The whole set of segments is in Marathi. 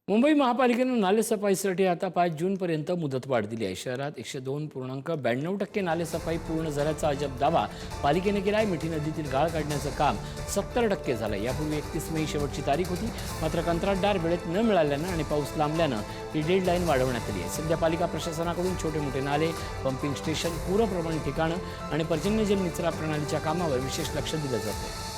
मुंबई महापालिकेने नालेसफाईसाठी आता 5 जूनपर्यंत मुदतवाढ दिली आहे। शहरात 102.92% नालेसफाई पूर्ण झाल्याचा अजब दावा पालिकेने केला आहे। मिठी नदीतील गाळ काढण्याचं काम 70% झालंय। यापूर्वी 31 मे शेवटची तारीख होती, मात्र कंत्राटदार वेळेत न मिळाल्यानं आणि पाऊस लांबल्यानं ही डेडलाईन वाढवण्यात आली आहे। सध्या पालिका प्रशासनाकडून छोटे मोठे नाले, पंपिंग स्टेशन, पूरप्रवण ठिकाणं आणि पर्जन्यजल निचरा प्रणालीच्या कामावर विशेष लक्ष दिलं जातं।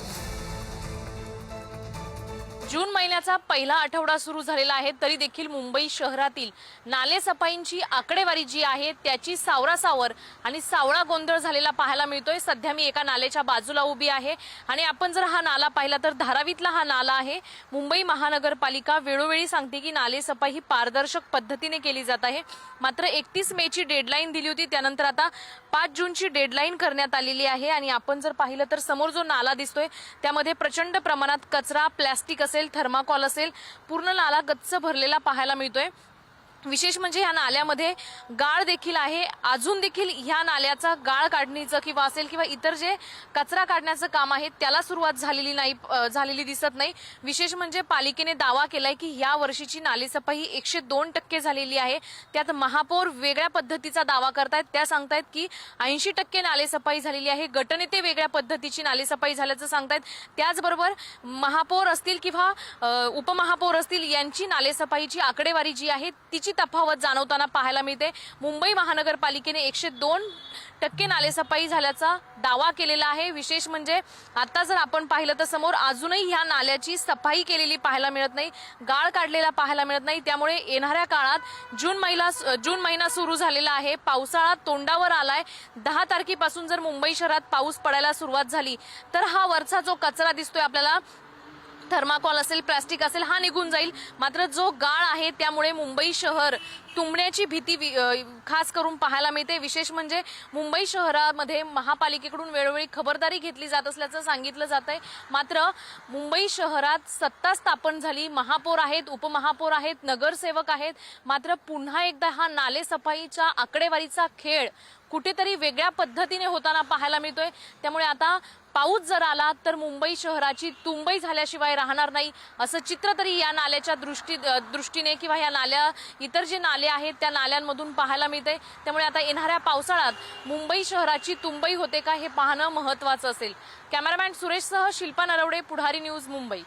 जून महिन्याचा पहिला आठवडा सुरू झालेला आहे, तरी देखील मुंबई शहरातील नालेसफाईची आकडेवारी जी आहे त्याची सावरासावर आणि सावळा गोंधळ झालेला पाहायला मिळतोय। सध्या मी एका नाल्याच्या बाजूला उभी आहे आणि आपण जर हा नाला पाहिला तर धारावीतला हा नाला आहे। मुंबई महानगरपालिका वेळोवेळी सांगते की नालेसफाई ही पारदर्शक पद्धतीने केली जात आहे, मात्र 31 मेची डेडलाईन दिली होती, त्यानंतर आता 5 जूनची डेडलाईन करण्यात आलेली आहे। आणि आपण जर पाहिलं तर समोर जो नाला दिसतोय त्यामध्ये प्रचंड प्रमाणात कचरा, प्लास्टिक असेल, थर्माकोल असेल, पूर्ण नाला गच्च भरलेला पाहायला मिळतोय। विशेष म्हणजे या नाल्यामध्ये गाळ देखील आहे। अजून देखील ह्या नाल्याचा गाळ काढणीचं किंवा असेल किंवा इतर जे कचरा काढण्याचं काम आहे त्याला सुरुवात झालेली दिसत नाही। विशेष म्हणजे पालिकेने दावा केलाय की या वर्षीची नालेसफाई 102% झालेली आहे। त्यात महापौर वेगळ्या पद्धतीचा दावा करतायत, त्या सांगतायत की 80% नालेसफाई झालेली आहे। गटनेते वेगळ्या पद्धतीची नालेसफाई झाल्याचं सांगतायत। त्याचबरोबर महापौर असतील किंवा उपमहापौर असतील यांची नालेसफाईची आकडेवारी जी आहे तिची तफावत जाणवताना पाहायला मिळते। मुंबई महानगरपालिकेने 102% नालेसफाई झाल्याचा दावा केलेला आहे। विशेष म्हणजे आता जर आपण पाहिलं तर समोर अजूनही ह्या नाल्याची सफाई केलेली पाहायला मिळत नाही, गाळ काढलेला पाहायला मिळत नाही। त्यामुळे येणाऱ्या काळात जून महिना सुरू झालेला आहे, पावसाळा तोंडावर आलाय। 10 तारखेपासून जर मुंबई शहरात पाऊस पडायला सुरुवात झाली तर हा वरचा जो कचरा दिसतोय आपल्याला, थर्माकोल असेल, प्लास्टिक असेल, हा निघून जाईल। मात्र जो गाळ आहे त्यामुळे मुंबई शहर तुंबण्याची भीती खास करून पाहायला मिळते। विशेष म्हणजे मुंबई शहरामध्ये महापालिकेकडून वेळोवेळी खबरदारी घेतली जात असल्याचं सांगितलं जात आहे, मात्र मुंबई शहरात सत्ता स्थापन झाली, महापौर आहेत, उपमहापौर आहेत, नगरसेवक आहेत, मात्र पुन्हा एकदा हा नालेसफाईच्या आकडेवारीचा खेळ कुठेतरी वेगळ्या पद्धतीने होताना पाहायला मिळतोय। त्यामुळे आता पाऊस जर आला तर मुंबई शहराची तुंबई झाल्याशिवाय राहणार नाही असं चित्र तरी या नाल्याच्या दृष्टीने किंवा या नाल्या इतर जे नाले आहेत त्या नाल्यांमधून पाहायला मिळते। त्यामुळे आता येणाऱ्या पावसाळ्यात मुंबई शहराची तुंबई होते का हे पाहणं महत्त्वाचं असेल। कॅमेरामॅन सुरेशसह शिल्पा नरवडे, पुढारी न्यूज, मुंबई।